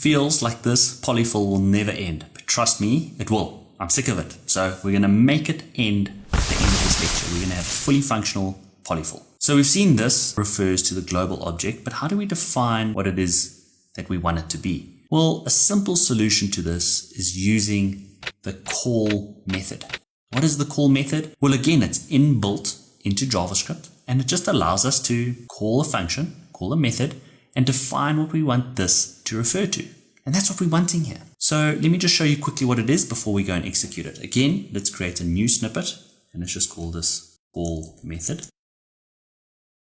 feels like this polyfill will never end, but trust me, it will. I'm sick of it. So we're going to make it end at the end of this lecture. We're going to have a fully functional polyfill. So we've seen this refers to the global object, but how do we define what it is that we want it to be? Well, a simple solution to this is using the call method. What is the call method? Well, again, it's inbuilt into JavaScript, and it just allows us to call a function, call a method, and define what we want this to refer to. And that's what we're wanting here. So let me just show you quickly what it is before we go and execute it. Again, let's create a new snippet, and let's just call this call method.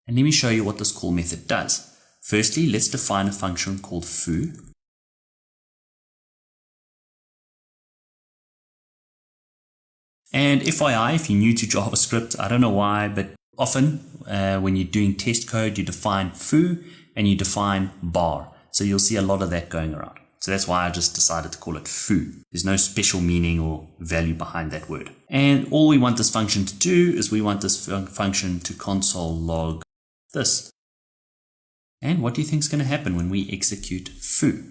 And let me show you what this call method does. Firstly, let's define a function called foo. And FYI, if you're new to JavaScript, I don't know why, but often when you're doing test code, you define foo and you define bar. So you'll see a lot of that going around. So that's why I just decided to call it foo. There's no special meaning or value behind that word. And all we want this function to do is we want this function to console log this. And what do you think is going to happen when we execute foo?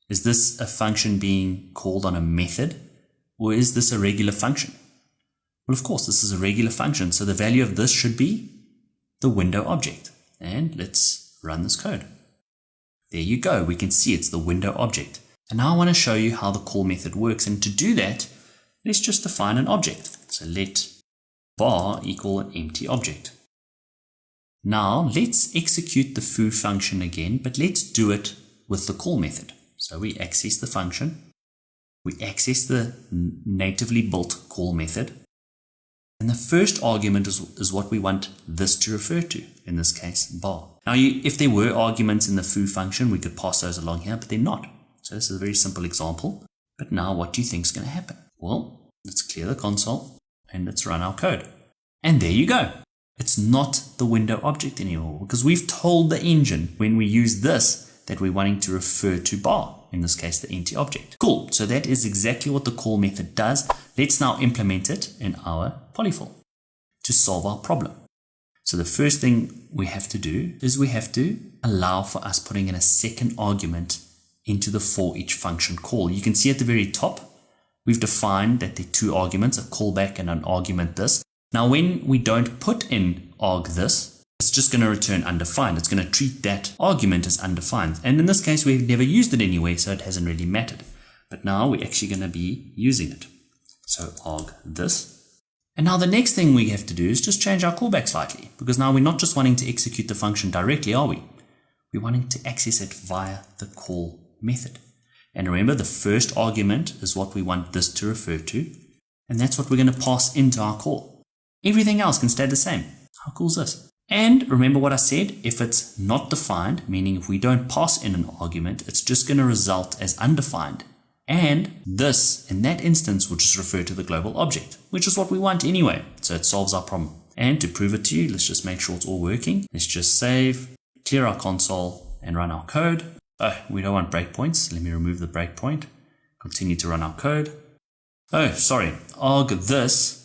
Is this a function being called on a method? Or is this a regular function? Well, of course, this is a regular function. So the value of this should be the window object. And let's run this code. There you go. We can see it's the window object. And now I want to show you how the call method works. And to do that, let's just define an object. So let bar equal an empty object. Now let's execute the foo function again, but let's do it with the call method. So we access the function. We access the natively built call method. And the first argument is what we want this to refer to, in this case, bar. Now, if there were arguments in the foo function, we could pass those along here, but they're not. So this is a very simple example. But now what do you think is going to happen? Well, let's clear the console and let's run our code. And there you go. It's not the window object anymore because we've told the engine when we use this that we're wanting to refer to bar. In this case, the empty object. Cool. So that is exactly what the call method does. Let's now implement it in our polyfill to solve our problem. So the first thing we have to do is we have to allow for us putting in a second argument into the forEach function call. You can see at the very top, we've defined that there are two arguments, a callback and an argument this. Now, when we don't put in arg this, it's just going to return undefined. It's going to treat that argument as undefined. And in this case, we've never used it anyway, so it hasn't really mattered. But now we're actually going to be using it. So arg this. And now the next thing we have to do is just change our callback slightly, because now we're not just wanting to execute the function directly, are we? We're wanting to access it via the call method. And remember, the first argument is what we want this to refer to. And that's what we're going to pass into our call. Everything else can stay the same. How cool is this? And remember what I said, if it's not defined, meaning if we don't pass in an argument, it's just going to result as undefined. And this, in that instance, will just refer to the global object, which is what we want anyway. So it solves our problem. And to prove it to you, let's just make sure it's all working. Let's just save, clear our console, and run our code. Oh, we don't want breakpoints. Let me remove the breakpoint. Continue to run our code. Oh, sorry, arg this.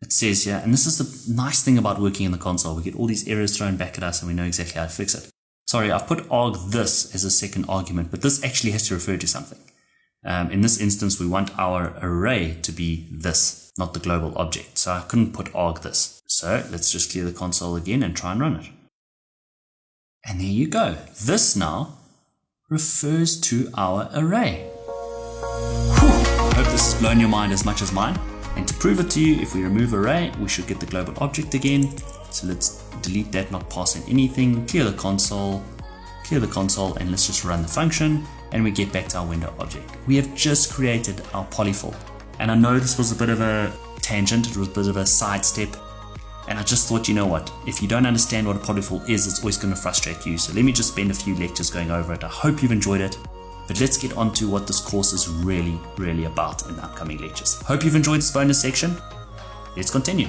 It says here, and this is the nice thing about working in the console. We get all these errors thrown back at us and we know exactly how to fix it. Sorry, I've put arg this as a second argument, but this actually has to refer to something. In this instance, we want our array to be this, not the global object. So I couldn't put arg this. So let's just clear the console again and try and run it. And there you go. This now refers to our array. Whew. I hope this has blown your mind as much as mine. And to prove it to you, if we remove array, we should get the global object again. So let's delete that, not pass in anything, clear the console, and let's just run the function, and we get back to our window object. We have just created our polyfill. And I know this was a bit of a tangent, it was a bit of a sidestep, and I just thought, you know what, if you don't understand what a polyfill is, it's always going to frustrate you. So let me just spend a few lectures going over it. I hope you've enjoyed it. But let's get on to what this course is really about in the upcoming lectures. Hope you've enjoyed this bonus section. Let's continue.